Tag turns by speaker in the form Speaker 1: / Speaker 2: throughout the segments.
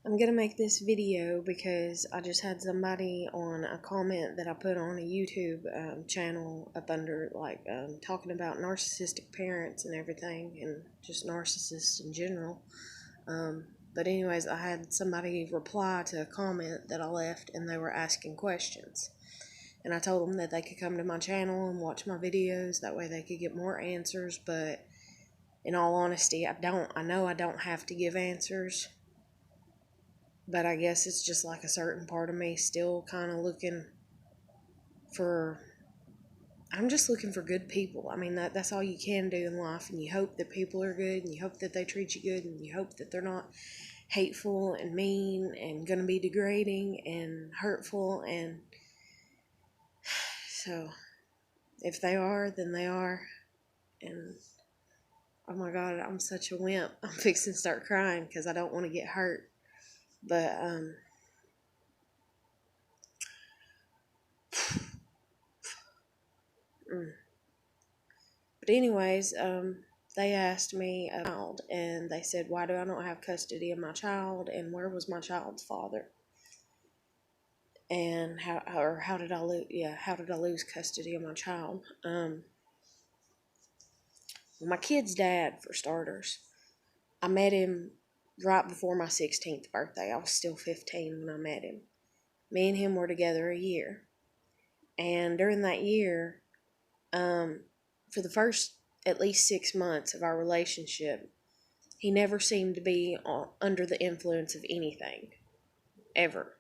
Speaker 1: I'm gonna make this video because I just had somebody on a comment that I put on a YouTube channel up under, talking about narcissistic parents and everything, and just narcissists in general. But anyways, I had somebody reply to a comment that I left, and they were asking questions. And I told them that they could come to my channel and watch my videos. That way they could get more answers. But in all honesty, I know I don't have to give answers. But I guess it's just like a certain part of me still kind of looking for. I'm just looking for good people. I mean, that's all you can do in life. And you hope that people are good, and you hope that they treat you good, and you hope that they're not hateful and mean and going to be degrading and hurtful. And so if they are, then they are. And oh my God, I'm such a wimp. I'm fixing to start crying because I don't want to get hurt. But But anyways, they asked me about, and they said, why do I not have custody of my child, and where was my child's father, and how did I lose custody of my child? My kid's dad, for starters. I met him right before my 16th birthday. I was still 15 when I met him. Me and him were together a year, and during that year, for the first at least 6 months of our relationship, he never seemed to be under the influence of anything, ever,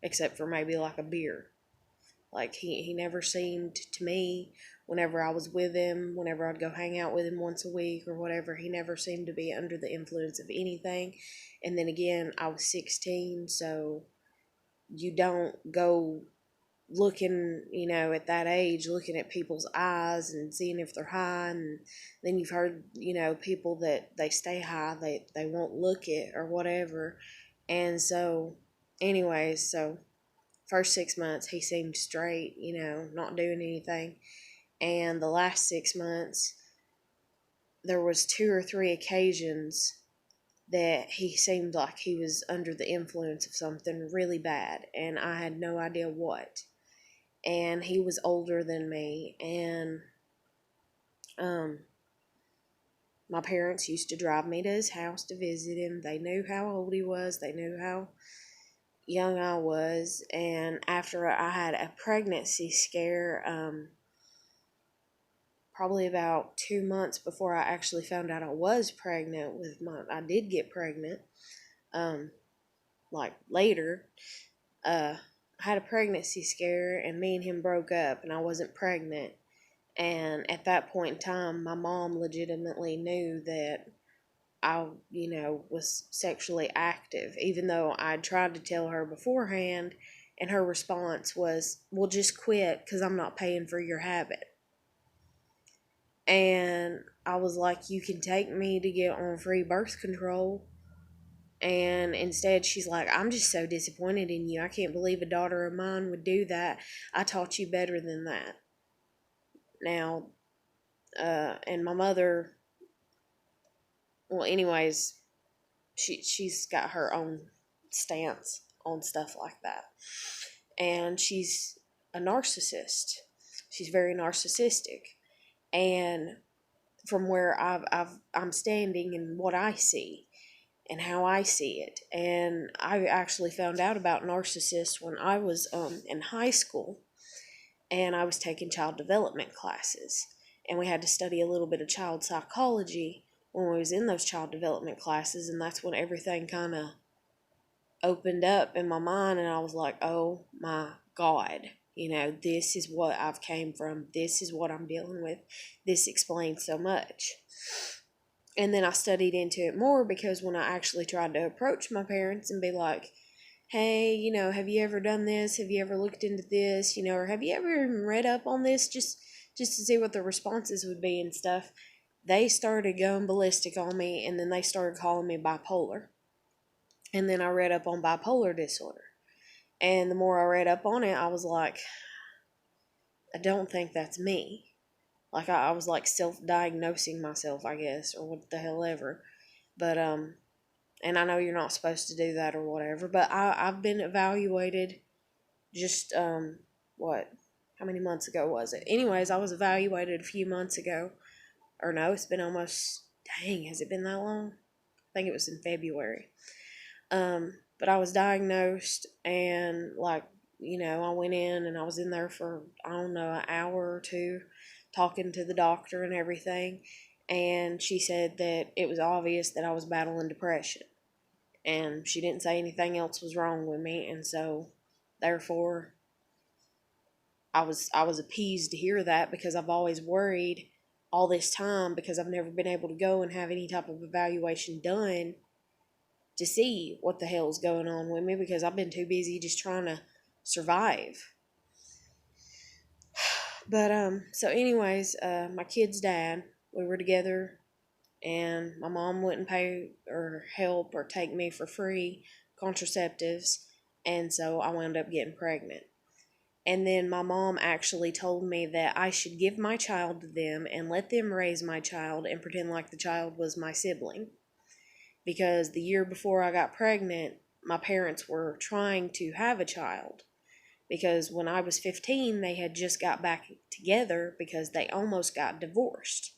Speaker 1: except for maybe like a beer. Like, he never seemed to me, whenever I was with him, whenever I'd go hang out with him once a week or whatever, he never seemed to be under the influence of anything. And then again, I was 16, so you don't go looking, at that age, looking at people's eyes and seeing if they're high. And then you've heard, people that they stay high, they won't look it or whatever. And so, anyways, so first 6 months he seemed straight, not doing anything. And the last 6 months, there was 2 or 3 occasions that he seemed like he was under the influence of something really bad, and I had no idea what. And he was older than me, and my parents used to drive me to his house to visit him. They knew how old he was, they knew how young I was. And after I had a pregnancy scare, probably about 2 months before I actually found out I was pregnant I did get pregnant, later, I had a pregnancy scare, and me and him broke up, and I wasn't pregnant. And at that point in time, my mom legitimately knew that I, was sexually active, even though I tried to tell her beforehand, and her response was, well, just quit, because I'm not paying for your habit. And I was like, you can take me to get on free birth control. And instead, she's like, I'm just so disappointed in you. I can't believe a daughter of mine would do that. I taught you better than that. Now, and my mother, well, anyways, she's got her own stance on stuff like that. And she's a narcissist. She's very narcissistic. And from where I'm standing and what I see and how I see it. And I actually found out about narcissists when I was in high school, and I was taking child development classes. And we had to study a little bit of child psychology when we was in those child development classes, and that's when everything kind of opened up in my mind, and I was like, oh my God, this is what I've came from. This is what I'm dealing with. This explains so much. And then I studied into it more, because when I actually tried to approach my parents and be like, hey, have you ever done this? Have you ever looked into this? Or have you ever even read up on this, just to see what the responses would be and stuff? They started going ballistic on me, and then they started calling me bipolar. And then I read up on bipolar disorder. And the more I read up on it, I was like, I don't think that's me. Like, I was like self-diagnosing myself, I guess, or what the hell ever. But And I know you're not supposed to do that or whatever, but I've been evaluated just, how many months ago was it? Anyways, I was evaluated a few months ago. Or no, it's been almost, dang, has it been that long? I think it was in February. But I was diagnosed, and I went in and I was in there for, I don't know, an hour or two talking to the doctor and everything. And she said that it was obvious that I was battling depression. And she didn't say anything else was wrong with me. And so, therefore, I was appeased to hear that, because I've always worried all this time, because I've never been able to go and have any type of evaluation done to see what the hell's going on with me, because I've been too busy just trying to survive. But so anyways, my kid's dad, we were together, and my mom wouldn't pay or help or take me for free contraceptives, and so I wound up getting pregnant. And then my mom actually told me that I should give my child to them and let them raise my child and pretend like the child was my sibling. Because the year before I got pregnant, my parents were trying to have a child. Because when I was 15, they had just got back together because they almost got divorced.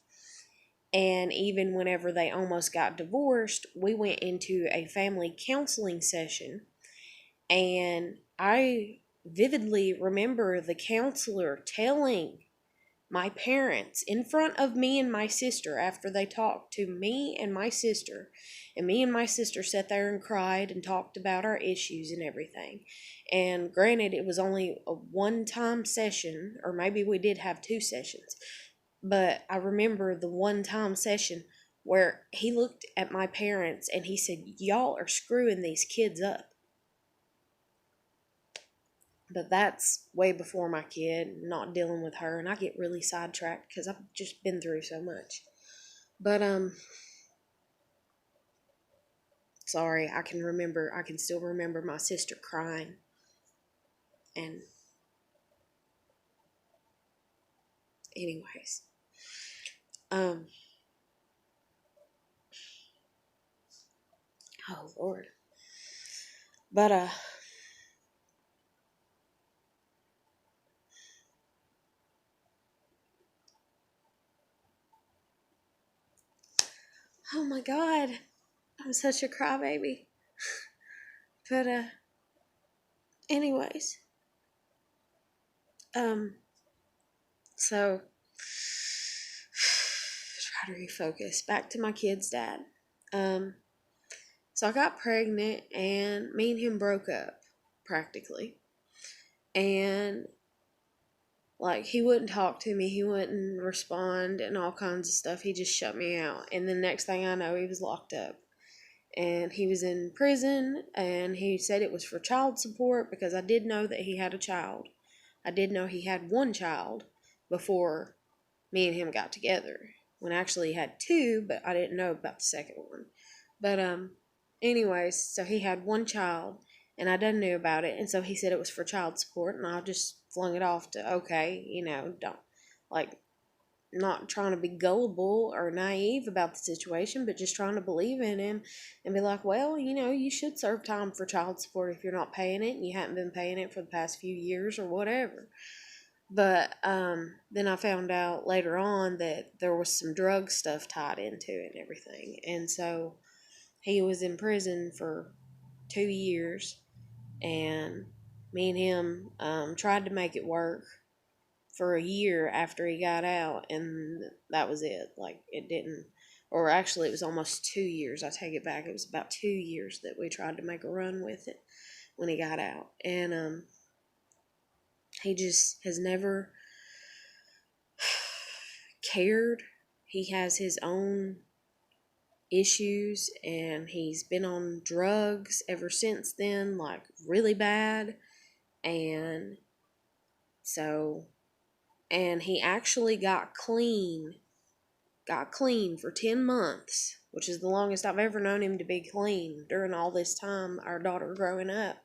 Speaker 1: And even whenever they almost got divorced, we went into a family counseling session, and I vividly remember the counselor telling my parents in front of me and my sister, after they talked to me and my sister, and me and my sister sat there and cried and talked about our issues and everything. And granted, it was only a one-time session, or maybe we did have two sessions, but I remember the one-time session where he looked at my parents and he said, "Y'all are screwing these kids up." But that's way before my kid, not dealing with her, and I get really sidetracked because I've just been through so much. But sorry, I can still remember my sister crying. And anyways, um oh Lord. But oh my God, I'm such a crybaby. But anyways, um so try to refocus back to my kid's dad. um So I got pregnant, and me and him broke up practically. And he wouldn't talk to me, he wouldn't respond, and all kinds of stuff. He just shut me out. And the next thing I know, he was locked up. And he was in prison, and he said it was for child support, because I did know that he had a child. I did know he had one child before me and him got together. When actually he had two, but I didn't know about the second one. But anyways, so he had one child, and I didn't know about it, and so he said it was for child support, and I just flung it off to, okay, don't, like, not trying to be gullible or naive about the situation, but just trying to believe in him and be like, well, you should serve time for child support if you're not paying it and you haven't been paying it for the past few years or whatever. But then I found out later on that there was some drug stuff tied into it and everything. And so he was in prison for 2 years, and me and him tried to make it work for a year after he got out, and that was it. Like, it didn't, or actually, it was almost 2 years. I take it back. It was about 2 years that we tried to make a run with it when he got out. And he just has never cared. He has his own issues, and he's been on drugs ever since then, like really bad. And so, and he actually got clean for 10 months, which is the longest I've ever known him to be clean during all this time, our daughter growing up.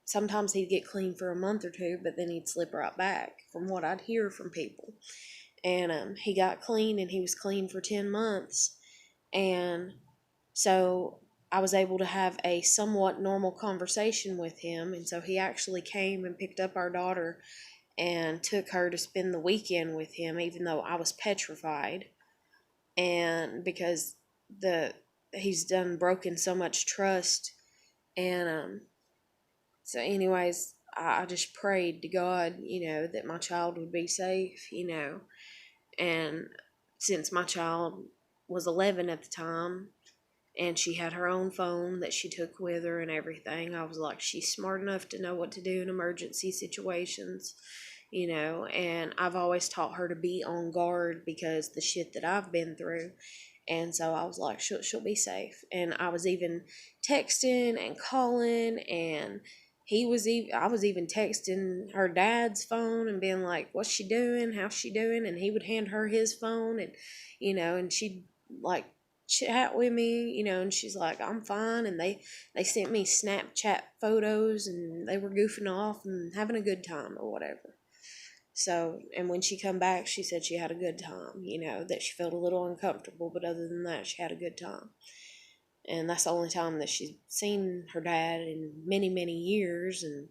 Speaker 1: Sometimes he'd get clean for a month or two, but then he'd slip right back, from what I'd hear from people. And he got clean, and he was clean for 10 months. And So I was able to have a somewhat normal conversation with him. And so he actually came and picked up our daughter and took her to spend the weekend with him, even though I was petrified. And because the he's done broken so much trust. And so anyways, I just prayed to God, that my child would be safe, and since my child was 11 at the time, and she had her own phone that she took with her and everything, I was like, she's smart enough to know what to do in emergency situations, and I've always taught her to be on guard because the shit that I've been through. And so I was like, she'll be safe. And I was even texting and calling, and I was even texting her dad's phone and being like, what's she doing? How's she doing? And he would hand her his phone, and, and she'd like chat with me, and she's like, I'm fine. And they sent me Snapchat photos, and they were goofing off and having a good time or whatever. So, and when she come back, she said she had a good time, that she felt a little uncomfortable, but other than that, she had a good time. And that's the only time that she's seen her dad in many, many years. And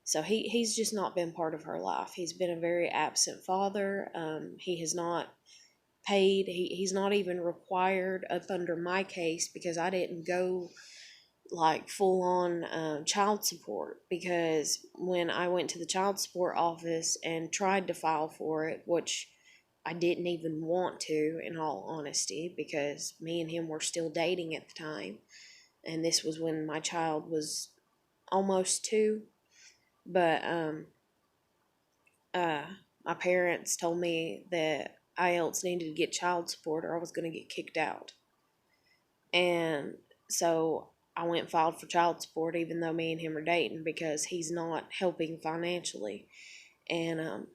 Speaker 1: so he's just not been part of her life. He's been a very absent father. He has not paid. He's not even required up under my case, because I didn't go like full on child support, because when I went to the child support office and tried to file for it, which I didn't even want to, in all honesty, because me and him were still dating at the time, and this was when my child was almost 2. But uh my parents told me that I else needed to get child support or I was going to get kicked out. And so I went and filed for child support, even though me and him are dating, because he's not helping financially. And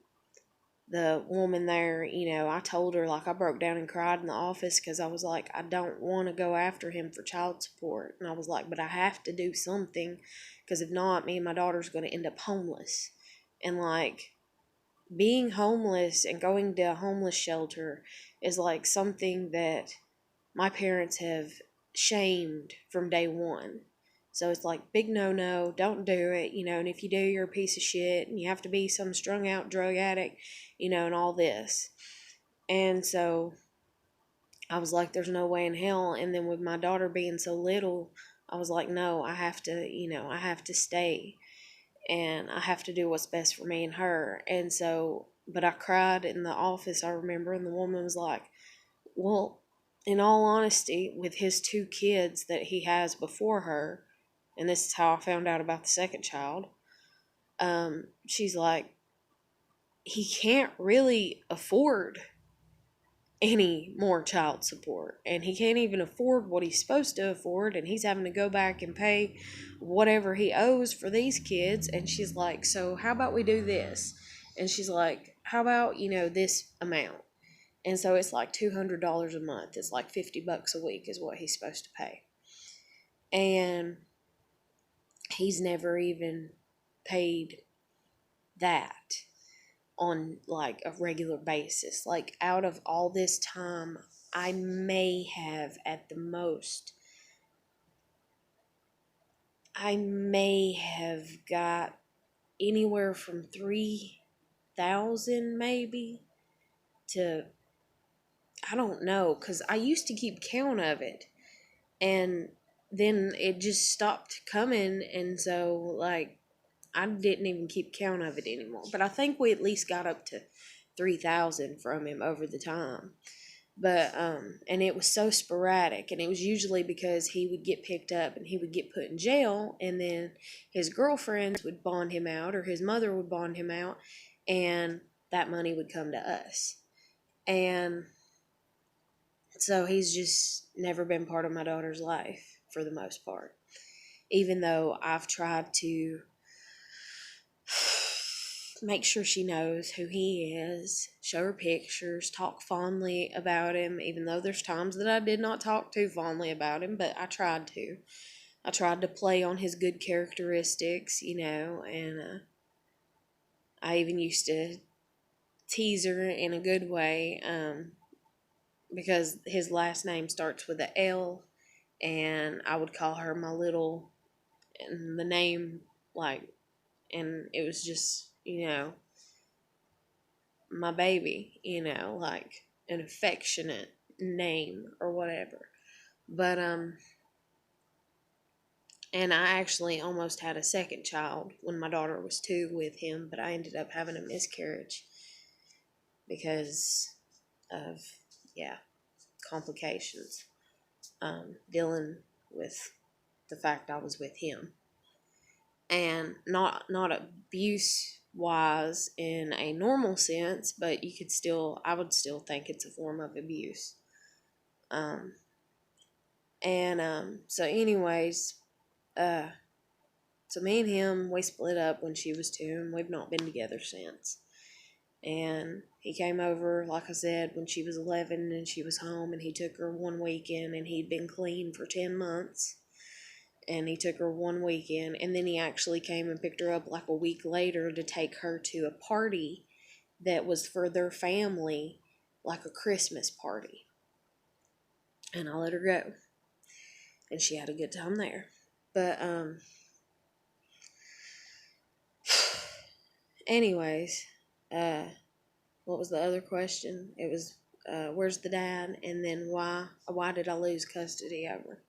Speaker 1: the woman there, I told her, like, I broke down and cried in the office because I was like, I don't want to go after him for child support. And I was like, but I have to do something, because if not, me and my daughter's going to end up homeless. And like, being homeless and going to a homeless shelter is like something that my parents have shamed from day one. So it's like, big no no, don't do it, and if you do, you're a piece of shit, and you have to be some strung out drug addict, and all this. And so I was like, there's no way in hell. And then with my daughter being so little, I was like, no, I have to, I have to stay, and I have to do what's best for me and her. And so, but I cried in the office, I remember, and the woman was like, well, in all honesty, with his 2 kids that he has before her, and this is how I found out about the second child, she's like, he can't really afford any more child support, and he can't even afford what he's supposed to afford, and he's having to go back and pay whatever he owes for these kids. And she's like, so how about we do this? And she's like, how about, this amount? And so it's like $200 a month. It's like $50 a week is what he's supposed to pay. And he's never even paid that on like a regular basis. Like, out of all this time, I may have at the most, I may have got anywhere from 3,000 maybe to, I don't know, because I used to keep count of it, and then it just stopped coming. And so like, I didn't even keep count of it anymore, but I think we at least got up to 3,000 from him over the time. But and it was so sporadic, and it was usually because he would get picked up and he would get put in jail, and then his girlfriends would bond him out, or his mother would bond him out, and that money would come to us. And so he's just never been part of my daughter's life for the most part. Even though I've tried to make sure she knows who he is, show her pictures, talk fondly about him, even though there's times that I did not talk too fondly about him, but I tried to. I tried to play on his good characteristics, and I even used to tease her in a good way, because his last name starts with a L, and I would call her my little, and the name, like, and it was just, my baby, like an affectionate name or whatever. But, and I actually almost had a second child when my daughter was 2 with him, but I ended up having a miscarriage because of, yeah, complications, dealing with the fact I was with him. And not abuse wise in a normal sense, but I would still think it's a form of abuse. So anyways, so me and him, we split up when she was 2, and we've not been together since. And he came over, like I said, when she was 11 and she was home, and he took her one weekend, and he'd been clean for 10 months. And he took her one weekend, and then he actually came and picked her up like a week later to take her to a party that was for their family, like a Christmas party. And I let her go. And she had a good time there. But, anyways, what was the other question? It was, where's the dad? And then why did I lose custody over?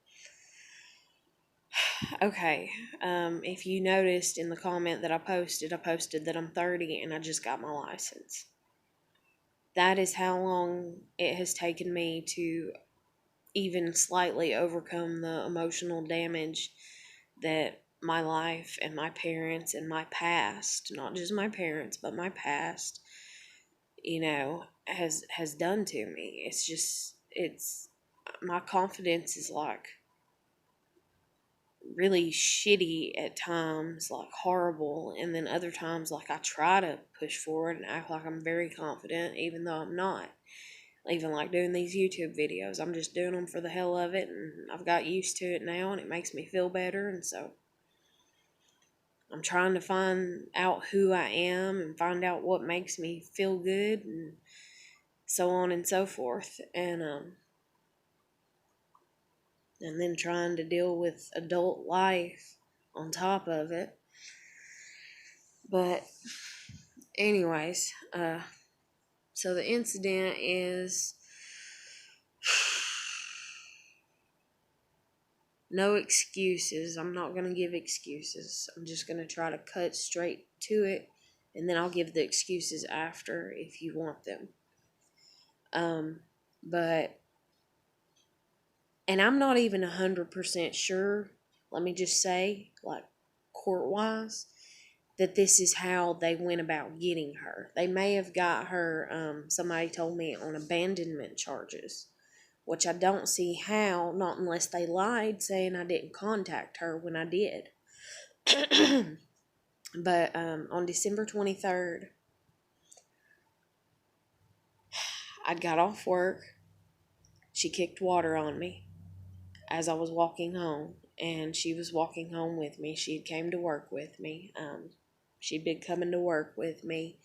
Speaker 1: Okay, if you noticed in the comment that I posted that I'm 30 and I just got my license. That is how long it has taken me to even slightly overcome the emotional damage that my life and my parents and my past, not just my parents, but my past, has done to me. It's my confidence is like really shitty at times, like horrible, and then other times like I try to push forward and act like I'm very confident even though I'm not. Even like doing these YouTube videos, I'm just doing them for the hell of it, and I've got used to it now, and it makes me feel better. And so I'm trying to find out who I am and find out what makes me feel good, and so on and so forth. And then trying to deal with adult life on top of it. But anyways, so the incident is no excuses. I'm not going to give excuses. I'm just going to try to cut straight to it, and then I'll give the excuses after if you want them. And I'm not even 100% sure, let me just say, like court-wise, that this is how they went about getting her. They may have got her, somebody told me, on abandonment charges, which I don't see how, not unless they lied saying I didn't contact her when I did. But on December 23rd, I got off work. She kicked water on me as I was walking home, and she was walking home with me. She had came to work with me. She'd been coming to work with me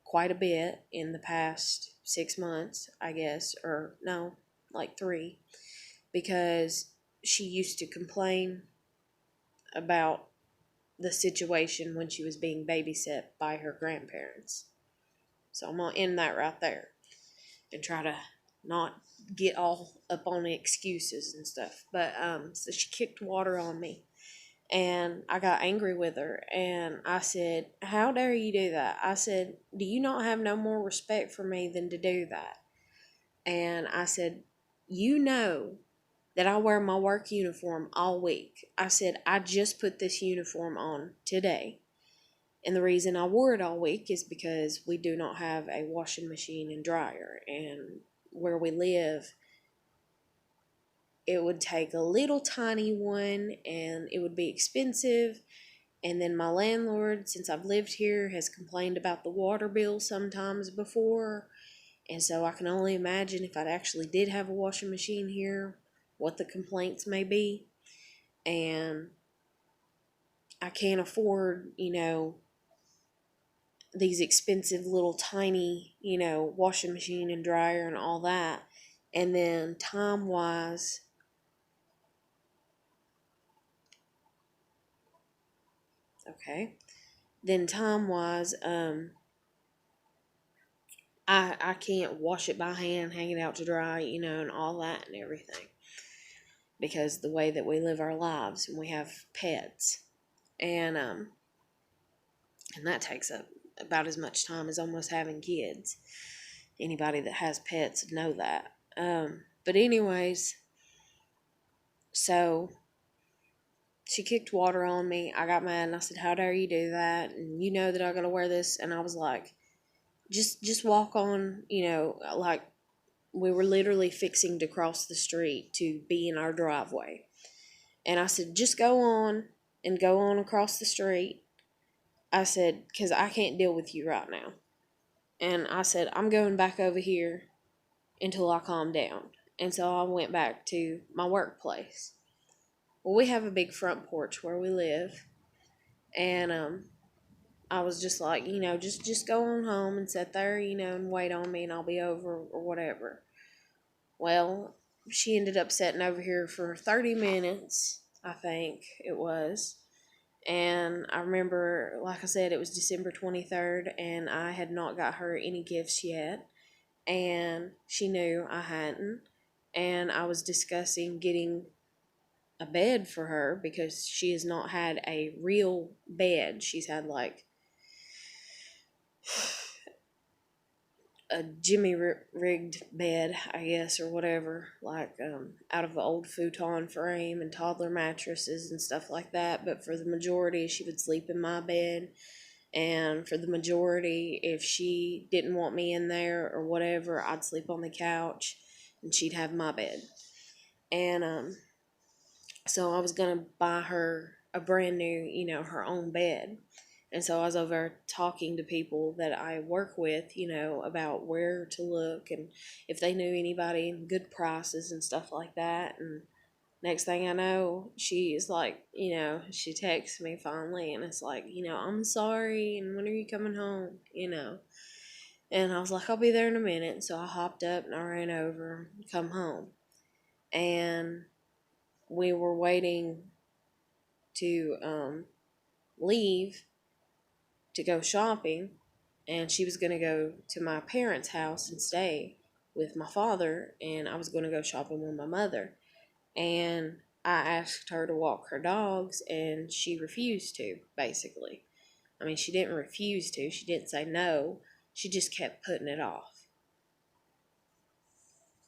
Speaker 1: quite a bit in the past 6 months, I guess, or no, like 3, because she used to complain about the situation when she was being babysat by her grandparents. So I'm going to end that right there and try to not get all up on the excuses and stuff. But so she kicked water on me, and I got angry with her, and I said, "How dare you do that?" I said, "Do you not have no more respect for me than to do that?" And I said, "You know that I wear my work uniform all week." I said, "I just put this uniform on today. And the reason I wore it all week is because we do not have a washing machine and dryer. And where we live, it would take a little tiny one, and it would be expensive. And then my landlord, since I've lived here, has complained about the water bill sometimes before. And so I can only imagine if I actually did have a washing machine here, what the complaints may be. And I can't afford, these expensive little tiny, washing machine and dryer and all that. And then time wise, Okay. Then time-wise, I can't wash it by hand, hang it out to dry, and all that and everything. Because the way that we live our lives, and we have pets. And that takes up about as much time as almost having kids. Anybody that has pets know that. But anyways, so she kicked water on me. I got mad and I said, "How dare you do that? And you know that I gotta wear this." And I was like, just walk on, like we were literally fixing to cross the street to be in our driveway. And I said, "Just go on and go on across the street." I said, "Because I can't deal with you right now." And I said, "I'm going back over here until I calm down." And so I went back to my workplace. Well, we have a big front porch where we live. And I was just like, just go on home and sit there, and wait on me and I'll be over or whatever. Well, she ended up sitting over here for 30 minutes, I think it was. And I remember, like I said, it was December 23rd, and I had not got her any gifts yet. And she knew I hadn't. And I was discussing getting a bed for her because she has not had a real bed. She's had like a jimmy rigged bed, I guess, or whatever, like out of an old futon frame and toddler mattresses and stuff like that. But for the majority, she would sleep in my bed. And for the majority, if she didn't want me in there or whatever, I'd sleep on the couch and she'd have my bed. And so I was going to buy her a brand new, her own bed. And so I was over talking to people that I work with, about where to look and if they knew anybody and good prices and stuff like that. And next thing I know, she is like, she texts me finally and it's like, "I'm sorry, and when are you coming home?" And I was like, "I'll be there in a minute." So I hopped up and I ran over and come home. And we were waiting to leave to go shopping, and she was going to go to my parents' house and stay with my father, and I was going to go shopping with my mother. And I asked her to walk her dogs, and she refused to, basically. I mean, she didn't refuse to. She didn't say no. She just kept putting it off.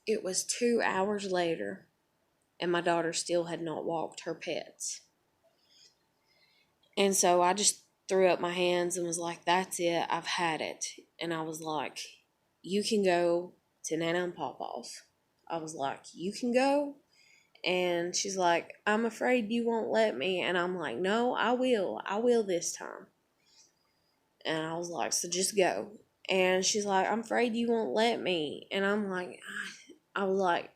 Speaker 1: It was 2 hours later, and my daughter still had not walked her pets. And so I just threw up my hands and was like, "That's it. I've had it." And I was like, "You can go to Nana and Pawpaw's." I was like, "You can go?" And she's like, "I'm afraid you won't let me." And I'm like, "No, I will. I will this time." And I was like, "So just go." And she's like, "I'm afraid you won't let me." And I'm like, I was like,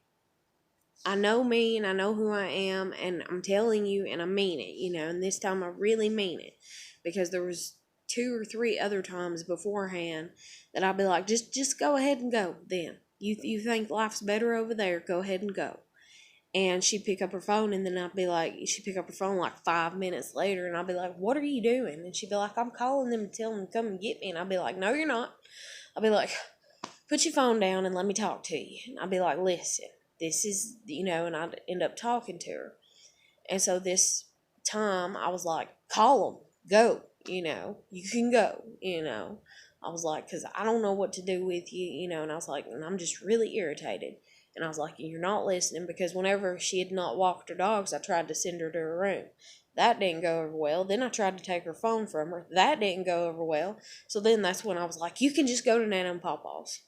Speaker 1: "I know me and I know who I am, and I'm telling you and I mean it, and this time I really mean it." Because there was 2 or 3 other times beforehand that I'd be like, just go ahead and go then. You think life's better over there, go ahead and go. And she'd pick up her phone, and then I'd be like, she'd pick up her phone like 5 minutes later, and I'd be like, "What are you doing?" And she'd be like, "I'm calling them to tell them to come and get me." And I'd be like, "No, you're not." I'd be like, "Put your phone down and let me talk to you." And I'd be like, "Listen, this is," and I'd end up talking to her. And so this time I was like, "Call them, go, you can go, I was like, "Because I don't know what to do with you, and I was like, and I'm just really irritated." And I was like, "You're not listening," because whenever she had not walked her dogs, I tried to send her to her room. That didn't go over well. Then I tried to take her phone from her. That didn't go over well. So then that's when I was like, "You can just go to Nana and Pawpaw's."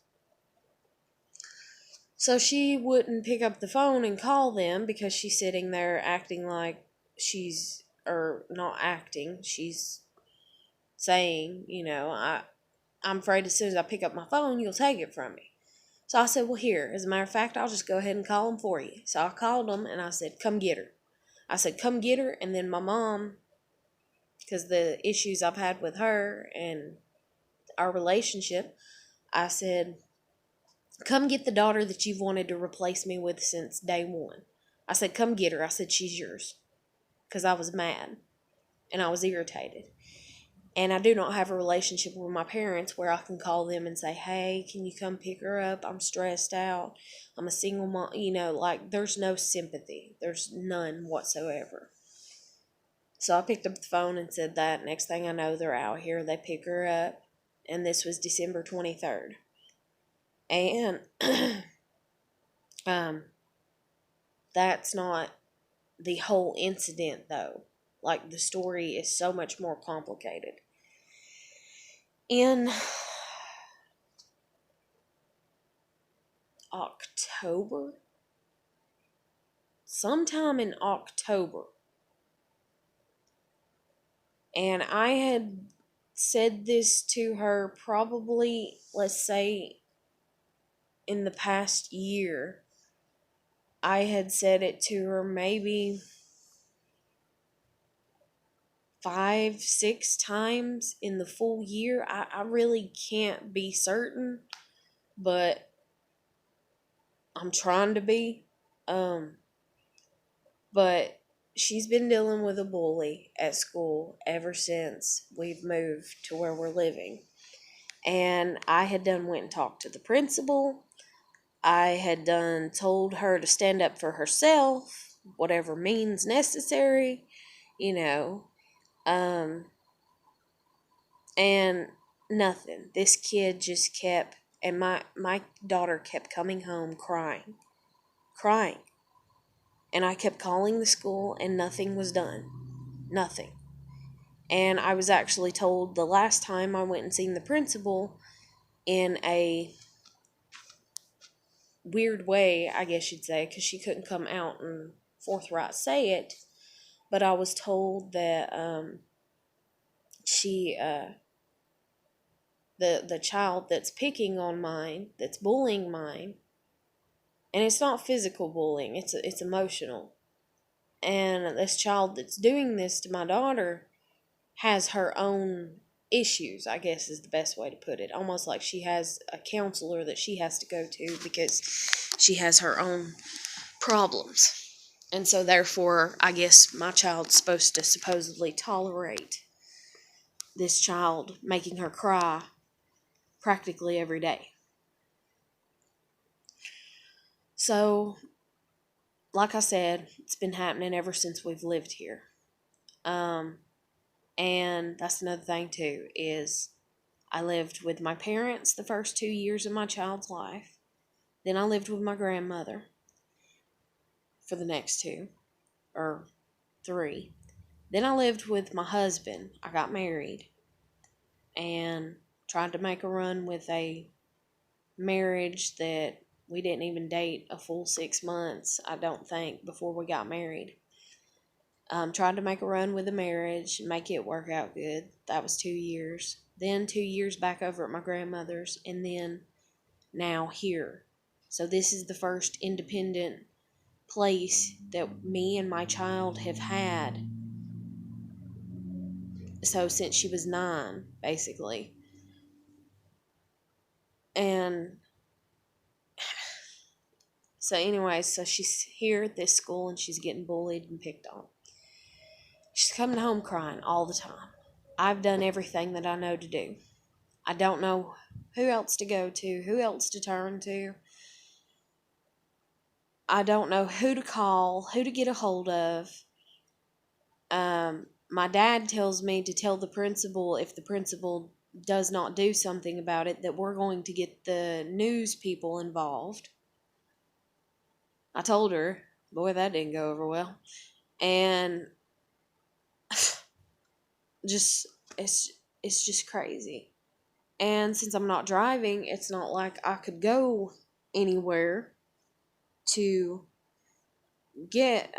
Speaker 1: So she wouldn't pick up the phone and call them because she's sitting there acting like or not acting, she's saying, I'm afraid as soon as I pick up my phone, you'll take it from me. So I said, "Well, here, as a matter of fact, I'll just go ahead and call them for you." So I called them and I said, "Come get her." I said, "Come get her." And then my mom, because the issues I've had with her and our relationship, I said, "Come get the daughter that you've wanted to replace me with since day one." I said, "Come get her." I said, "She's yours." Because I was mad. and I was irritated. And I do not have a relationship with my parents where I can call them and say, hey, can you come pick her up? I'm stressed out. I'm a single mom. Like, there's no sympathy. There's none whatsoever. So I picked up the phone and said that. Next thing I know, they're out here. They pick her up. And this was December 23rd. And that's not the whole incident, though. Like, the story is so much more complicated. In October, sometime in October, and I had said this to her probably, let's say, in the past year. I had said it to her maybe 5, 6 times in the full year. I really can't be certain, but I'm trying to be. But she's been dealing with a bully at school ever since we've moved to where we're living. And I had went and talked to the principal. I had told her to stand up for herself, whatever means necessary, you know. And nothing. This kid just kept, and my daughter kept coming home crying. And I kept calling the school and nothing was done. Nothing. And I was actually told the last time I went and seen the principal, in a weird way, I guess you'd say, because she couldn't come out and forthright say it, but I was told that the child that's picking on mine, that's bullying mine, and it's not physical bullying, it's emotional. And this child that's doing this to my daughter has her own issues, I guess is the best way to put it. Almost like she has a counselor that she has to go to because she has her own problems. And so therefore, I guess my child's supposed to supposedly tolerate this child making her cry practically every day. So, like I said, it's been happening ever since we've lived here. And that's another thing too, is I lived with my parents the first 2 years of my child's life. Then I lived with my grandmother for the next 2 or 3. Then I lived with my husband. I got married and tried to make a run with a marriage that we didn't even date a full 6 months, I don't think, before we got married. Tried to make a run with the marriage and make it work out good. That was 2 years. Then 2 years back over at my grandmother's, and then now here. So this is the first independent place that me and my child have had. So since she was 9, basically. And so anyway, so she's here at this school and she's getting bullied and picked on. She's coming home crying all the time. I've done everything that I know to do. I don't know who else to go to, who else to turn to. I don't know who to call, who to get a hold of. My dad tells me to tell the principal, if the principal does not do something about it, that we're going to get the news people involved. I told her, boy, that didn't go over well. And just it's just crazy. And since I'm not driving, it's not like I could go anywhere to get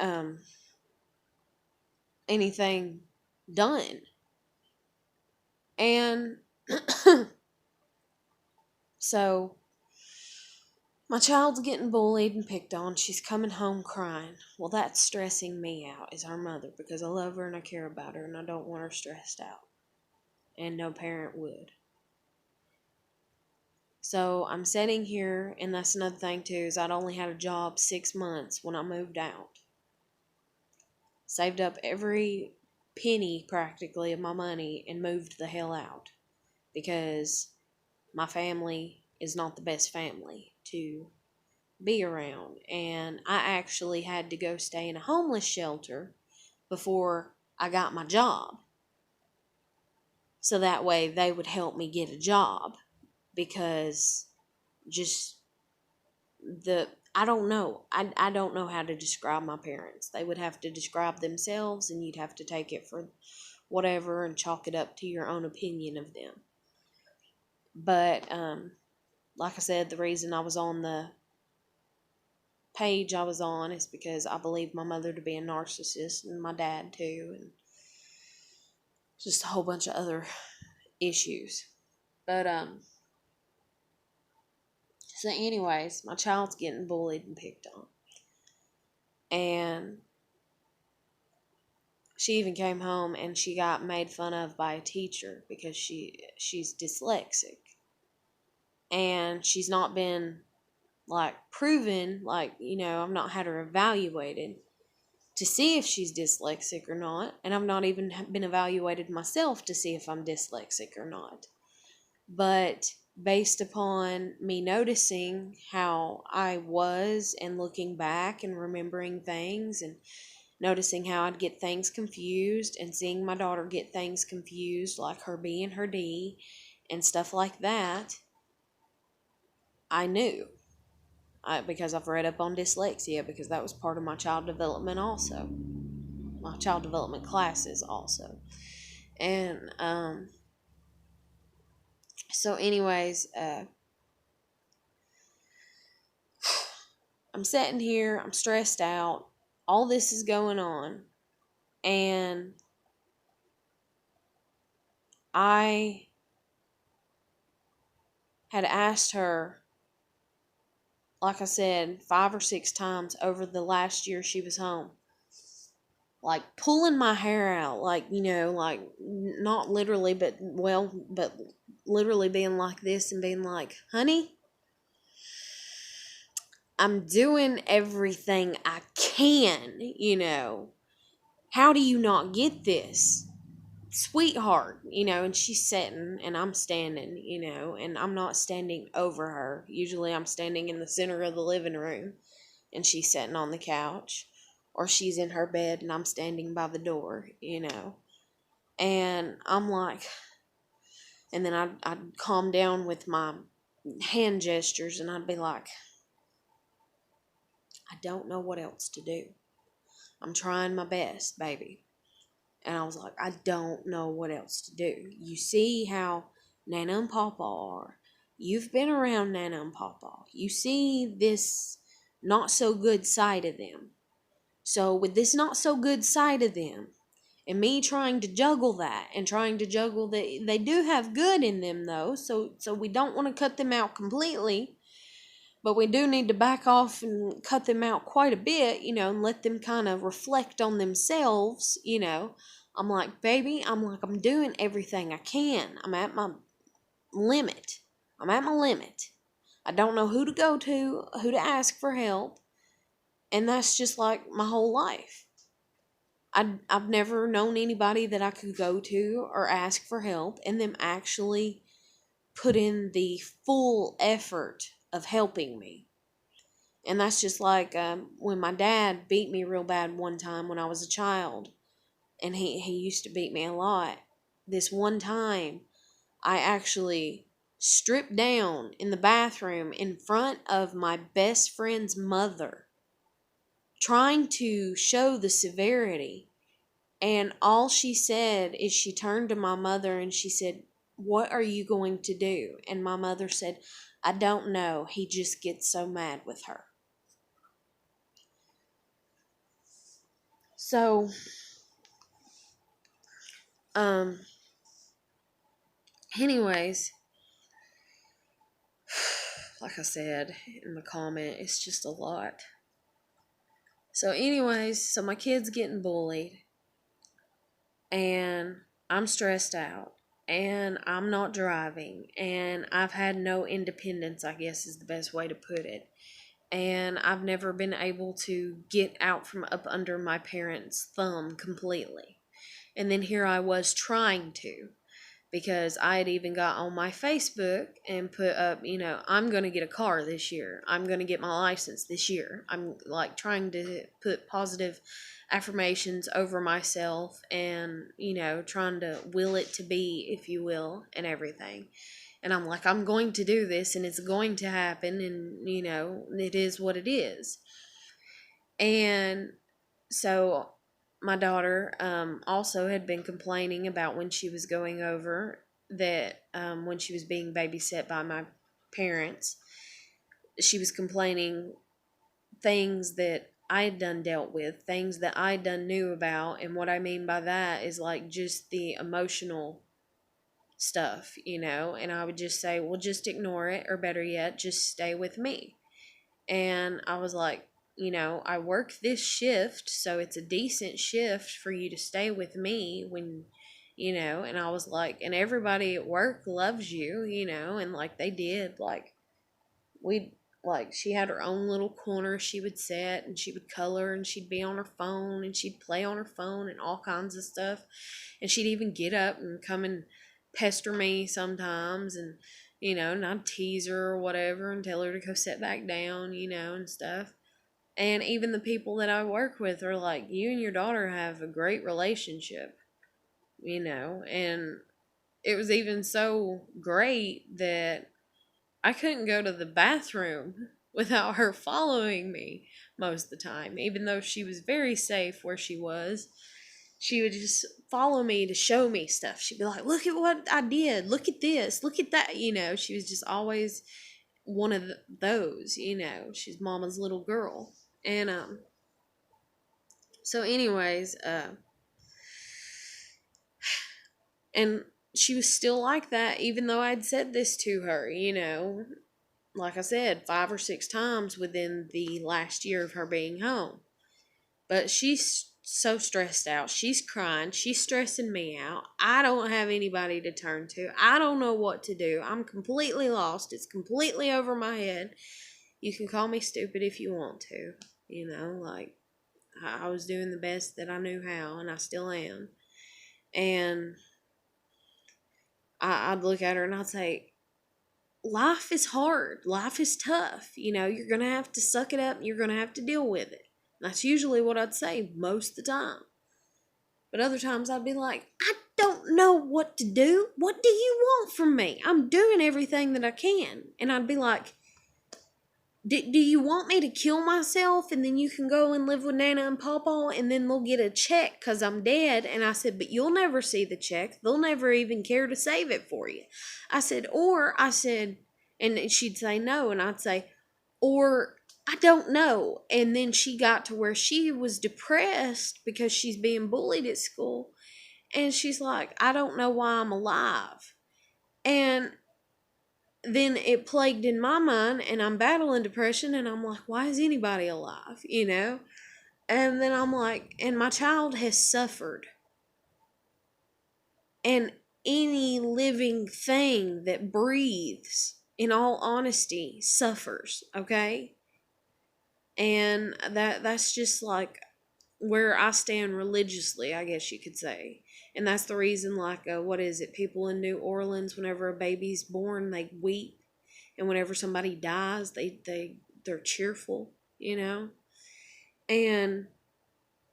Speaker 1: anything done. And so my child's getting bullied and picked on. She's coming home crying. Well, that's stressing me out as her mother, because I love her and I care about her and I don't want her stressed out. And no parent would. So I'm sitting here, and that's another thing too, is I'd only had a job 6 months when I moved out. Saved up every penny practically of my money and moved the hell out, because my family is not the best family to be around. And I actually had to go stay in a homeless shelter before I got my job, so that way they would help me get a job, because just the I don't know. I don't know how to describe my parents. They would have to describe themselves, and you'd have to take it for whatever and chalk it up to your own opinion of them. But like I said, the reason I was on the page I was on is because I believe my mother to be a narcissist, and my dad too, and just a whole bunch of other issues. But so anyways, my child's getting bullied and picked on. And she even came home and she got made fun of by a teacher because she's dyslexic. And she's not been like proven, like, I've not had her evaluated to see if she's dyslexic or not. And I've not even been evaluated myself to see if I'm dyslexic or not. But based upon me noticing how I was and looking back and remembering things and noticing how I'd get things confused and seeing my daughter get things confused, like her B and her D and stuff like that, I knew. Because I've read up on dyslexia, because that was part of my child development also. My child development classes also. And, so anyways, I'm sitting here, I'm stressed out, all this is going on, and I had asked her, like I said, 5 or 6 times over the last year she was home, like pulling my hair out, like, like not literally, but literally being like this and being like, honey, I'm doing everything I can, how do you not get this? Sweetheart, and she's sitting and I'm standing, and I'm not standing over her. Usually I'm standing in the center of the living room and she's sitting on the couch, or she's in her bed and I'm standing by the door, and I'm like, and then I'd calm down with my hand gestures and I'd be like, I don't know what else to do. I'm trying my best, baby. And I was like, I don't know what else to do. You see how Nana and Papa are. You've been around Nana and Papa. You see this not so good side of them. So with this not so good side of them, and me trying to juggle that, and trying to juggle that they do have good in them though, so we don't want to cut them out completely, but we do need to back off and cut them out quite a bit, and let them kind of reflect on themselves, I'm like, baby, I'm doing everything I can. I'm at my limit. I don't know who to go to, who to ask for help. And that's just like my whole life. I've never known anybody that I could go to or ask for help and them actually put in the full effort of helping me. And that's just like when my dad beat me real bad one time when I was a child. And he used to beat me a lot. This one time, I actually stripped down in the bathroom in front of my best friend's mother, trying to show the severity. And all she said is she turned to my mother and she said, what are you going to do? And my mother said, I don't know. He just gets so mad with her. So, anyways, like I said in the comment, it's just a lot. So anyways, so my kid's getting bullied, and I'm stressed out, and I'm not driving, and I've had no independence, I guess is the best way to put it. And I've never been able to get out from up under my parents' thumb completely. And then here I was trying to, because I had even got on my Facebook and put up, I'm going to get a car this year. I'm going to get my license this year. I'm like trying to put positive affirmations over myself and, trying to will it to be, if you will, and everything. And I'm like, I'm going to do this and it's going to happen. And, it is what it is. And so my daughter also had been complaining about when she was going over that when she was being babysat by my parents, she was complaining things that I'd done dealt with, things that I'd done knew about. And what I mean by that is like just the emotional stuff, and I would just say, well, just ignore it, or better yet, just stay with me. And I was like, I work this shift, so it's a decent shift for you to stay with me when, and I was like, and everybody at work loves you, and like they did, she had her own little corner she would set, and she would color, and she'd be on her phone, and she'd play on her phone and all kinds of stuff. And she'd even get up and come and pester me sometimes, and and I'd tease her or whatever and tell her to go sit back down, and stuff. And even the people that I work with are like, you and your daughter have a great relationship, and it was even so great that I couldn't go to the bathroom without her following me most of the time. Even though she was very safe where she was, she would just follow me to show me stuff. She'd be like, look at what I did. Look at this. Look at that. She was just always one of those, she's mama's little girl. And, so anyways, and she was still like that, even though I'd said this to her, like I said, 5 or 6 times within the last year of her being home. But she's so stressed out. She's crying. She's stressing me out. I don't have anybody to turn to. I don't know what to do. I'm completely lost. It's completely over my head. You can call me stupid if you want to. I was doing the best that I knew how, and I still am. And I'd look at her and I'd say, life is hard. Life is tough. You're going to have to suck it up and you're going to have to deal with it. That's usually what I'd say most of the time. But other times I'd be like, I don't know what to do. What do you want from me? I'm doing everything that I can. And I'd be like, do you want me to kill myself and then you can go and live with Nana and Papa and then they'll get a check because I'm dead? And I said, but you'll never see the check. They'll never even care to save it for you. I said, and she'd say no. And I'd say, or I don't know. And then she got to where she was depressed because she's being bullied at school. And she's like, I don't know why I'm alive. And then it plagued in my mind, and I'm battling depression, and I'm like, why is anybody alive, And then I'm like, and my child has suffered. And any living thing that breathes, in all honesty, suffers, okay? And that's just like where I stand religiously, I guess you could say. And that's the reason, what is it? People in New Orleans, whenever a baby's born, they weep. And whenever somebody dies, they're cheerful, And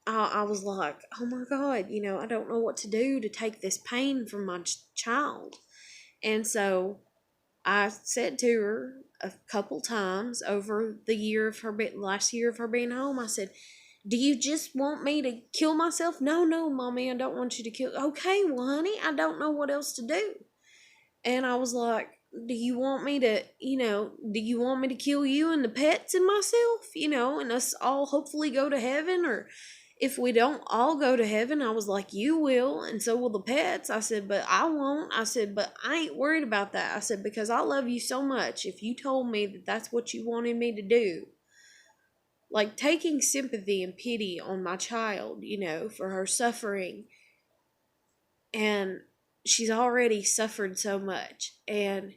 Speaker 1: I was like, oh my God, I don't know what to do to take this pain from my child. And so I said to her a couple times over the last year of her being home, I said, do you just want me to kill myself? No, Mommy, I don't want you to kill. Okay, well, honey, I don't know what else to do. And I was like, do you want me to kill you and the pets and myself, and us all hopefully go to heaven? Or if we don't all go to heaven, I was like, you will, and so will the pets. I said, but I won't. I said, but I ain't worried about that. I said, because I love you so much. If you told me that that's what you wanted me to do, like taking sympathy and pity on my child, for her suffering. And she's already suffered so much. And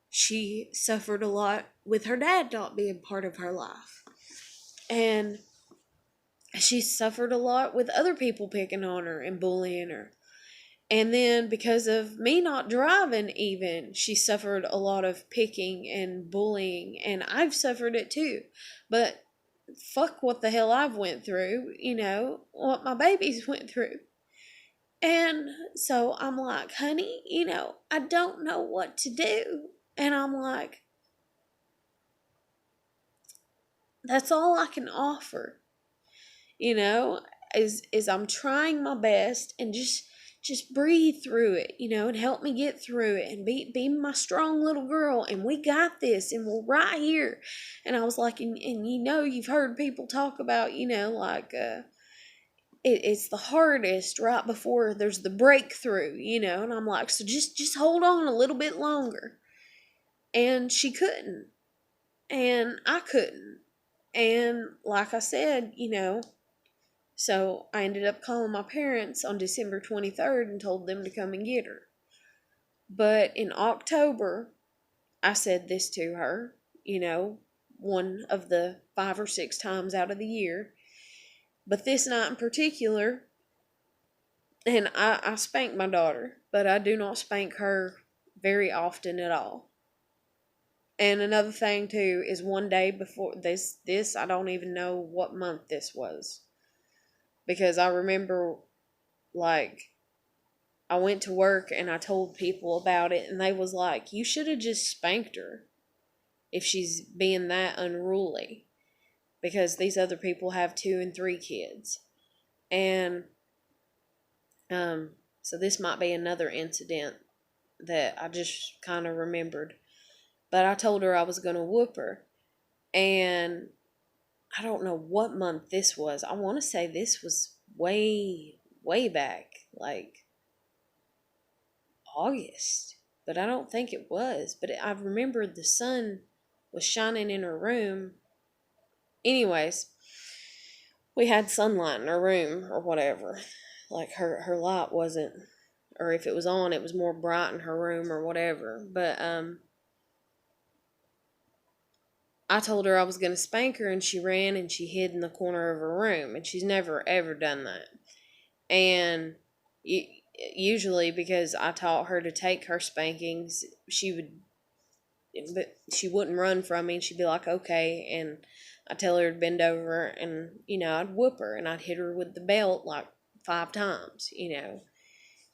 Speaker 1: she suffered a lot with her dad not being part of her life. And she suffered a lot with other people picking on her and bullying her. And then because of me not driving, even, she suffered a lot of picking and bullying, and I've suffered it too. But fuck what the hell I've went through, what my babies went through. And so I'm like, honey, I don't know what to do. And I'm like, that's all I can offer, you know, is I'm trying my best, and just breathe through it, and help me get through it, and be my strong little girl, and we got this, and we're right here. And I was like, and you've heard people talk about, like it's the hardest right before there's the breakthrough, and I'm like, so just hold on a little bit longer. And she couldn't, and I couldn't. And like I said, so I ended up calling my parents on December 23rd and told them to come and get her. But in October, I said this to her, one of the 5 or 6 times out of the year. But this night in particular, and I spank my daughter, but I do not spank her very often at all. And another thing too is one day before this I don't even know what month this was. Because I remember, like, I went to work and I told people about it, and they was like, you should have just spanked her if she's being that unruly. Because these other people have 2 and 3 kids. And so this might be another incident that I just kind of remembered. But I told her I was going to whoop her. And I don't know what month this was. I want to say this was way, way back, like August. But I don't think it was. But I remember the sun was shining in her room. Anyways, we had sunlight in her room or whatever. Like her light wasn't, or if it was on, it was more bright in her room or whatever. But I told her I was going to spank her, and she ran and she hid in the corner of her room, and she's never ever done that. And usually, because I taught her to take her spankings, she wouldn't run from me, and she'd be like, okay, and I'd tell her to bend over, and I'd whoop her, and I'd hit her with the belt like 5 times,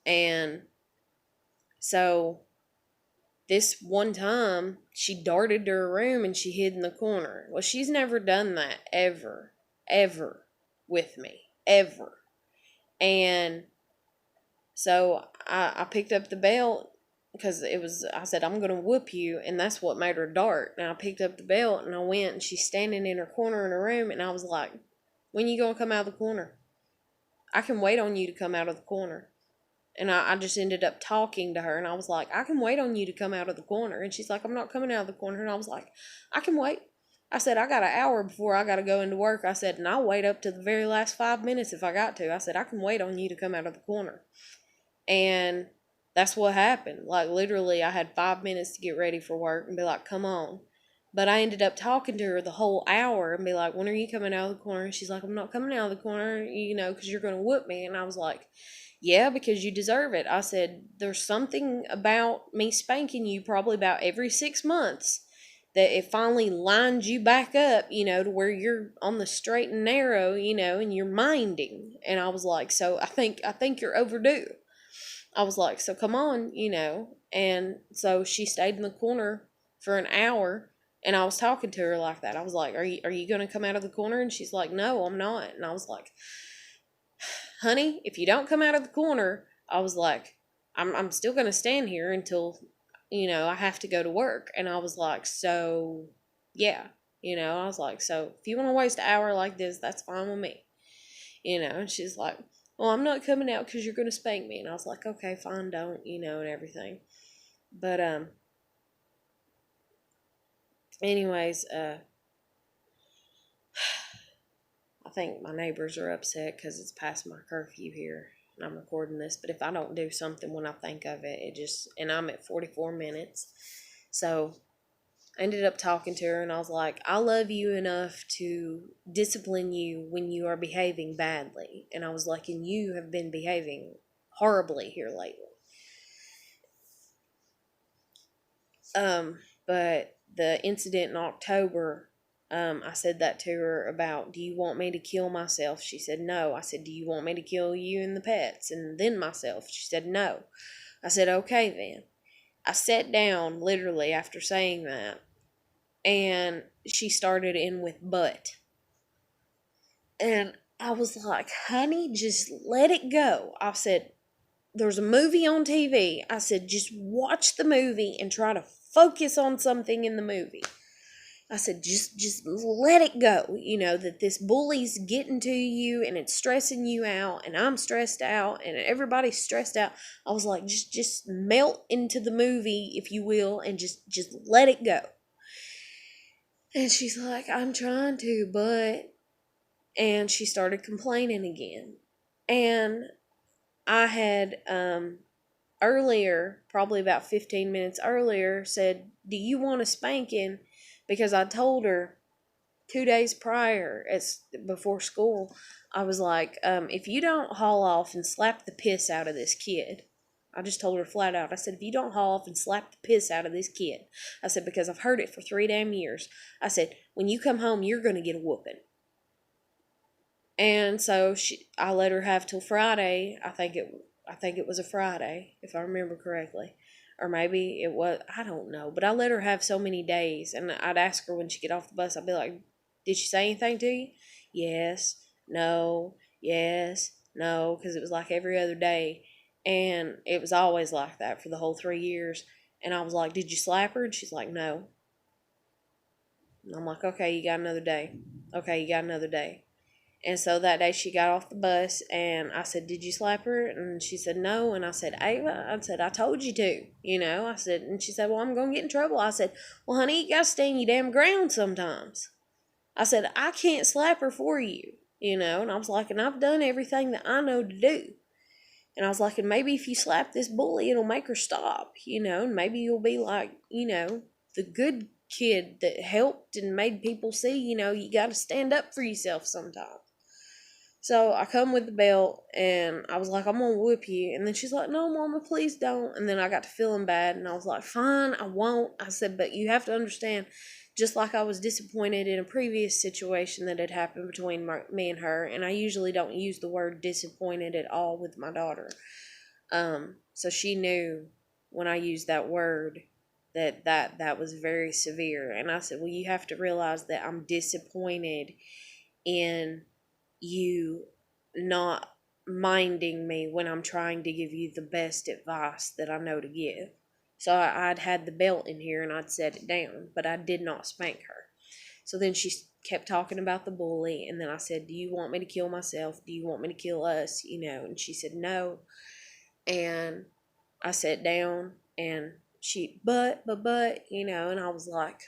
Speaker 1: and so this one time, she darted to her room and she hid in the corner. Well, she's never done that ever with me, ever. And so I picked up the belt because I said, I'm going to whoop you. And that's what made her dart. And I picked up the belt and I went, and she's standing in her corner in her room. And I was like, when you going to come out of the corner? I can wait on you to come out of the corner. And I just ended up talking to her, and I was like, I can wait on you to come out of the corner. And she's like, I'm not coming out of the corner. And I was like, I can wait. I said, I got an hour before I got to go into work. I said, and I'll wait up to the very last 5 minutes if I got to. I said, I can wait on you to come out of the corner. And that's what happened. Like, literally, I had 5 minutes to get ready for work and be like, come on. But I ended up talking to her the whole hour and be like, when are you coming out of the corner? And she's like, I'm not coming out of the corner, because you're going to whoop me. And I was like, yeah, because you deserve it. I said, there's something about me spanking you probably about every 6 months that it finally lines you back up, to where you're on the straight and narrow, and you're minding. And I was like, so I think you're overdue. I was like, so come on, And so she stayed in the corner for an hour, and I was talking to her like that. I was like, are you going to come out of the corner? And she's like, no, I'm not. And I was like, honey, if you don't come out of the corner, I was like, I'm still going to stand here until, I have to go to work. And I was like, so, yeah. I was like, so if you want to waste an hour like this, that's fine with me. And she's like, well, I'm not coming out because you're going to spank me. And I was like, okay, fine, don't, and everything. But, anyways, I think my neighbors are upset because it's past my curfew here and I'm recording this. But if I don't do something when I think of it, and I'm at 44 minutes. So, I ended up talking to her and I was like, I love you enough to discipline you when you are behaving badly. And I was like, and you have been behaving horribly here lately. But the incident in October, I said that to her about, do you want me to kill myself? She said, no. I said, do you want me to kill you and the pets and then myself? She said, no. I said, okay then. I sat down literally after saying that, and she started in with but. And I was like, honey, just let it go. I said, there's a movie on TV. I said, just watch the movie and try to focus on something in the movie. I said, just let it go. You know, that this bully's getting to you and it's stressing you out, and I'm stressed out and everybody's stressed out. I was like, just melt into the movie, if you will, and just let it go. And she's like, I'm trying to, but... And she started complaining again. And I had earlier, probably about 15 minutes earlier, said, do you want a spanking? Because I told her 2 days prior, before school, I was like, if you don't haul off and slap the piss out of this kid. I just told her flat out. I said, if you don't haul off and slap the piss out of this kid. I said, because I've heard it for 3 damn years. I said, when you come home, you're going to get a whooping. And so I let her have till Friday. I think it was a Friday, if I remember correctly. Or maybe it was, I don't know. But I let her have so many days. And I'd ask her when she get off the bus, I'd be like, did she say anything to you? Yes, no, yes, no. Because it was like every other day. And it was always like that for the whole 3 years. And I was like, did you slap her? And she's like, no. And I'm like, okay, you got another day. Okay, you got another day. And so that day she got off the bus and I said, did you slap her? And she said, no. And I said, Ava, I told you to, I said, and she said, well, I'm going to get in trouble. I said, well, honey, you got to stay in your damn ground sometimes. I said, I can't slap her for you, and I was like, and I've done everything that I know to do. And I was like, and maybe if you slap this bully, it'll make her stop, and maybe you'll be like, the good kid that helped and made people see, you got to stand up for yourself sometimes. So I come with the belt, and I was like, I'm going to whoop you. And then she's like, no, Mama, please don't. And then I got to feeling bad, and I was like, fine, I won't. I said, but you have to understand, just like I was disappointed in a previous situation that had happened between me and her, and I usually don't use the word disappointed at all with my daughter. So she knew when I used that word that was very severe. And I said, well, you have to realize that I'm disappointed in you not minding me when I'm trying to give you the best advice that I know to give. So I'd had the belt in here and I'd set it down, but I did not spank her. So then she kept talking about the bully, and then I said, do you want me to kill myself? Do you want me to kill us? And she said no. And I sat down and she, but, and I was like,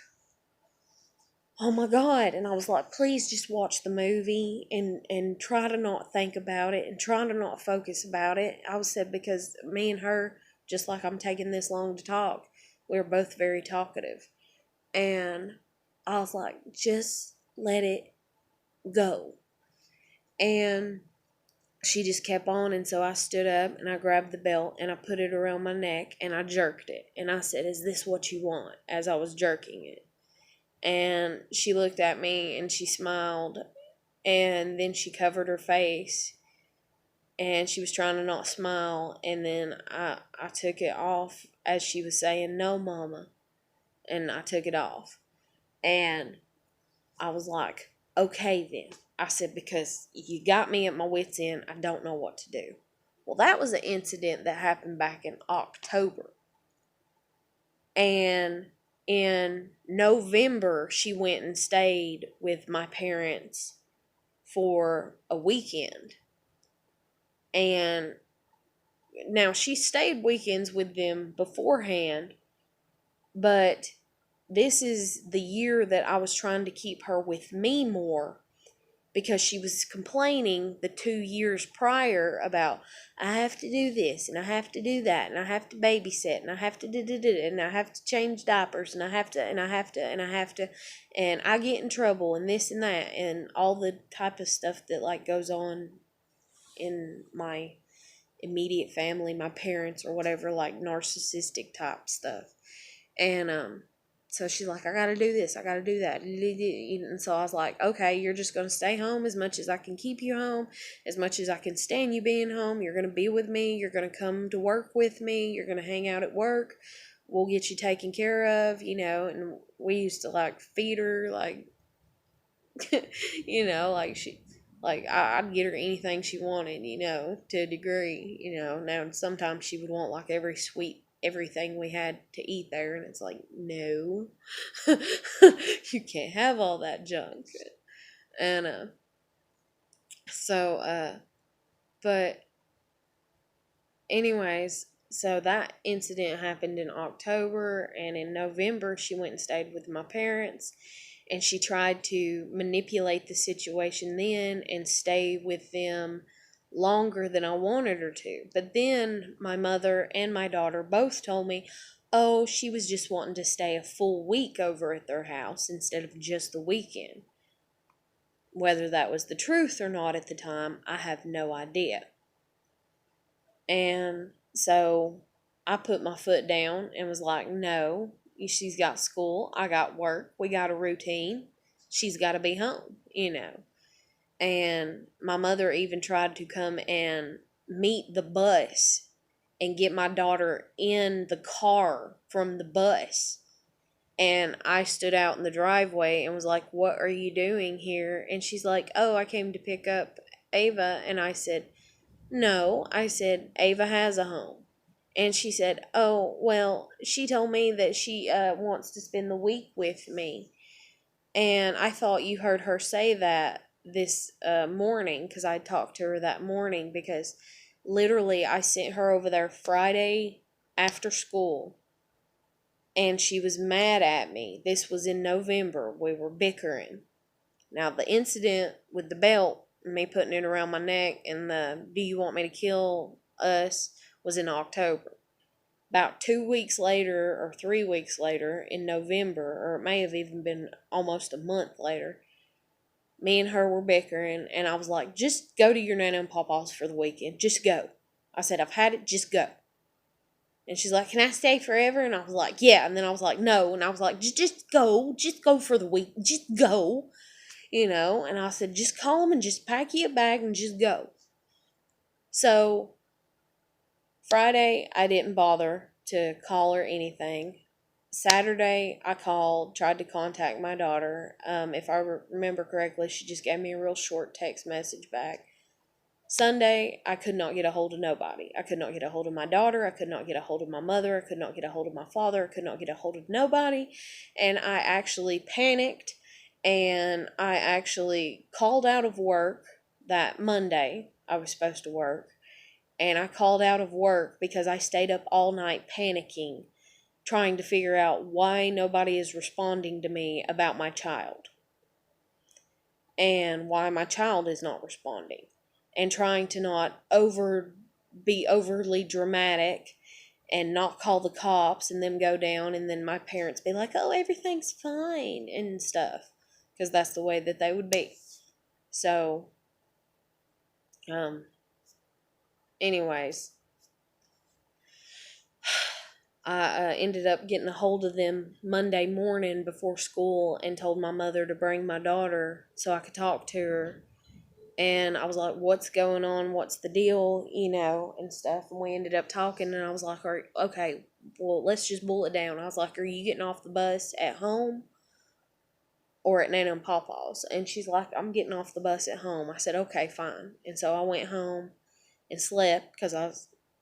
Speaker 1: oh my God. And I was like, please just watch the movie and try to not think about it and try to not focus about it. I said, because me and her, just like I'm taking this long to talk, we're both very talkative. And I was like, just let it go. And she just kept on. And so I stood up and I grabbed the belt and I put it around my neck and I jerked it. And I said, is this what you want? As I was jerking it. And she looked at me and she smiled, and then she covered her face and she was trying to not smile. And then I took it off as she was saying, no, Mama. And I took it off. And I was like, okay then. I said, because you got me at my wit's end. I don't know what to do. Well, that was an incident that happened back in October. And in November, she went and stayed with my parents for a weekend. And now she stayed weekends with them beforehand, but this is the year that I was trying to keep her with me more. because she was complaining the 2 years prior about, I have to do this and I have to do that and I have to babysit and I have to do and I have to change diapers and I have to and I have to and I have to and I get in trouble and this and that and all the type of stuff that like goes on in my immediate family, my parents or whatever, like narcissistic type stuff. And so she's like, I gotta do this, I gotta do that. And so I was like, okay, you're just gonna stay home as much as I can keep you home, as much as I can stand you being home. You're gonna be with me, you're gonna come to work with me, you're gonna hang out at work. We'll get you taken care of, and we used to like feed her like like I'd get her anything she wanted, to a degree, Now sometimes she would want like every sweet everything we had to eat there, and it's like, no, you can't have all that junk. And but anyways, so that incident happened in October, and in November she went and stayed with my parents. And she tried to manipulate the situation then and stay with them longer than I wanted her to. But then my mother and my daughter both told me, oh, she was just wanting to stay a full week over at their house instead of just the weekend. Whether that was the truth or not at the time, I have no idea. And so I put my foot down and was like, no, she's got school, I got work, we got a routine, she's got to be home, And my mother even tried to come and meet the bus and get my daughter in the car from the bus. And I stood out in the driveway and was like, what are you doing here? And she's like, oh, I came to pick up Ava. And I said, no, I said, Ava has a home. And she said, oh, well, she told me that she wants to spend the week with me. And I thought you heard her say that this morning, because I talked to her that morning, because literally I sent her over there Friday after school, and she was mad at me. This was in November. We were bickering. Now, the incident with the belt, me putting it around my neck, and the do you want me to kill us, was in October. About 2 weeks later, or 3 weeks later, in November, or it may have even been almost a month later, me and her were bickering, and I was like, just go to your Nana and Papa's for the weekend. Just go. I said, I've had it, just go. And she's like, can I stay forever? And I was like, yeah. And then I was like, no. And I was like, just go for the week. Just go. And I said, just call them and just pack you a bag and just go. So Friday, I didn't bother to call or anything. Saturday, I called, tried to contact my daughter. If I remember correctly, she just gave me a real short text message back. Sunday, I could not get a hold of nobody. I could not get a hold of my daughter. I could not get a hold of my mother. I could not get a hold of my father. I could not get a hold of nobody. And I actually panicked, and I actually called out of work that Monday. I was supposed to work. And I called out of work because I stayed up all night panicking, trying to figure out why nobody is responding to me about my child. And why my child is not responding. And trying to not be overly dramatic and not call the cops and them go down and then my parents be like, oh, everything's fine and stuff. Because that's the way that they would be. So, anyways, I ended up getting a hold of them Monday morning before school and told my mother to bring my daughter so I could talk to her. And I was like, what's going on? What's the deal? And stuff. And we ended up talking, and I was like, okay, well, let's just boil it down. I was like, are you getting off the bus at home or at Nana and Papa's? And she's like, I'm getting off the bus at home. I said, okay, fine. And so I went home and slept because I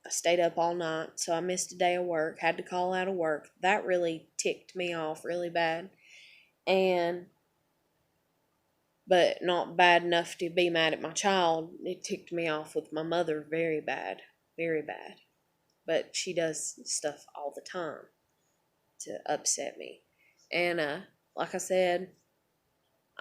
Speaker 1: stayed up all night. So I missed a day of work, had to call out of work. That really ticked me off really bad. But not bad enough to be mad at my child. It ticked me off with my mother very bad. Very bad. But she does stuff all the time to upset me. And like I said,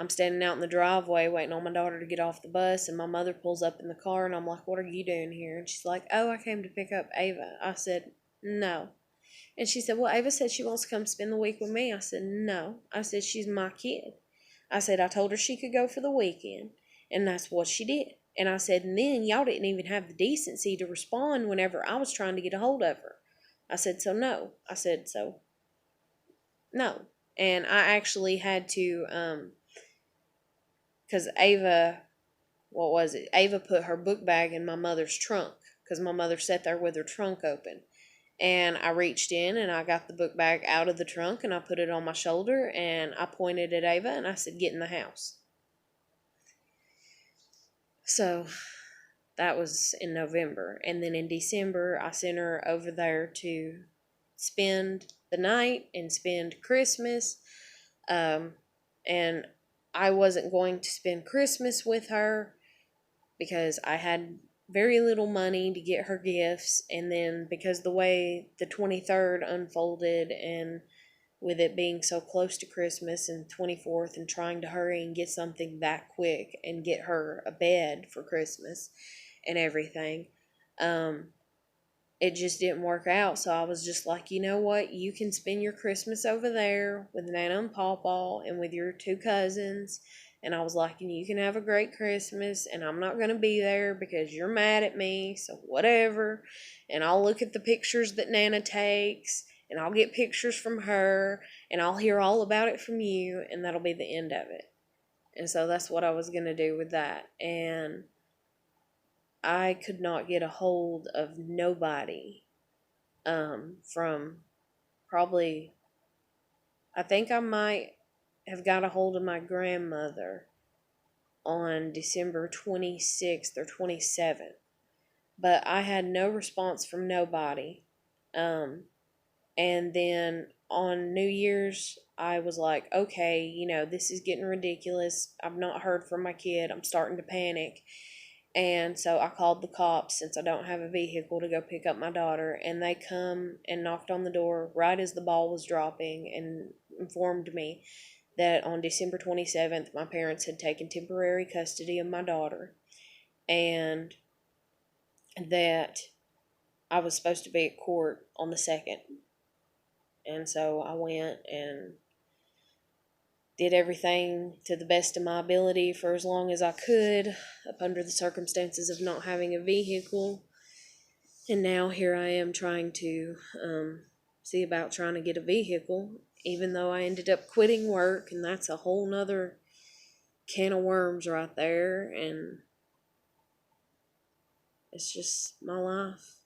Speaker 1: I'm standing out in the driveway waiting on my daughter to get off the bus, and my mother pulls up in the car, and I'm like, "What are you doing here?" And she's like, "Oh, I came to pick up Ava." I said, "No." And she said, "Well, Ava said she wants to come spend the week with me." I said, "No." I said, "She's my kid." I said, "I told her she could go for the weekend." And that's what she did. And I said, and then y'all didn't even have the decency to respond whenever I was trying to get a hold of her. I said, "So no." I said, "So no." And I actually had to, because Ava, what was it? Ava put her book bag in my mother's trunk because my mother sat there with her trunk open. And I reached in and I got the book bag out of the trunk and I put it on my shoulder and I pointed at Ava and I said, "Get in the house." So that was in November. And then in December, I sent her over there to spend the night and spend Christmas. And I wasn't going to spend Christmas with her because I had very little money to get her gifts. And then because the way the 23rd unfolded, and with it being so close to Christmas and 24th, and trying to hurry and get something that quick and get her a bed for Christmas and everything, it just didn't work out. So I was just like, you know what? You can spend your Christmas over there with Nana and Pawpaw and with your two cousins. And I was like, and you can have a great Christmas, and I'm not going to be there because you're mad at me, so whatever. And I'll look at the pictures that Nana takes, and I'll get pictures from her, and I'll hear all about it from you, and that'll be the end of it. And so that's what I was going to do with that. And I could not get a hold of nobody from probably, I think I might have got a hold of my grandmother on December 26th or 27th, but I had no response from nobody. And then on New Year's, I was like, okay, this is getting ridiculous. I've not heard from my kid. I'm starting to panic. And so I called the cops since I don't have a vehicle to go pick up my daughter. And they come and knocked on the door right as the ball was dropping and informed me that on December 27th, my parents had taken temporary custody of my daughter, and that I was supposed to be at court on the 2nd. And so I went and did everything to the best of my ability for as long as I could, up under the circumstances of not having a vehicle. And now here I am trying to see about trying to get a vehicle, even though I ended up quitting work, and that's a whole nother can of worms right there. And it's just my life.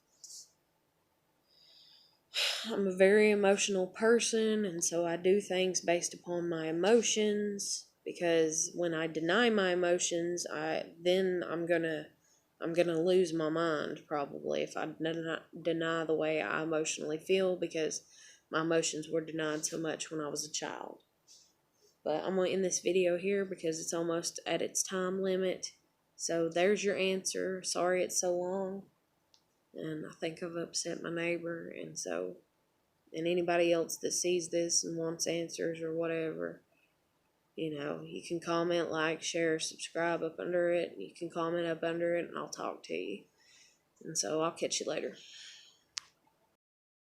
Speaker 1: I'm a very emotional person, and so I do things based upon my emotions, because when I deny my emotions, I'm gonna lose my mind probably if I deny the way I emotionally feel, because my emotions were denied so much when I was a child. But I'm going to end this video here because it's almost at its time limit. So there's your answer. Sorry it's so long. And I think I've upset my neighbor. And anybody else that sees this and wants answers or whatever, you can comment, like, share, subscribe up under it. You can comment up under it and I'll talk to you. And so I'll catch you later.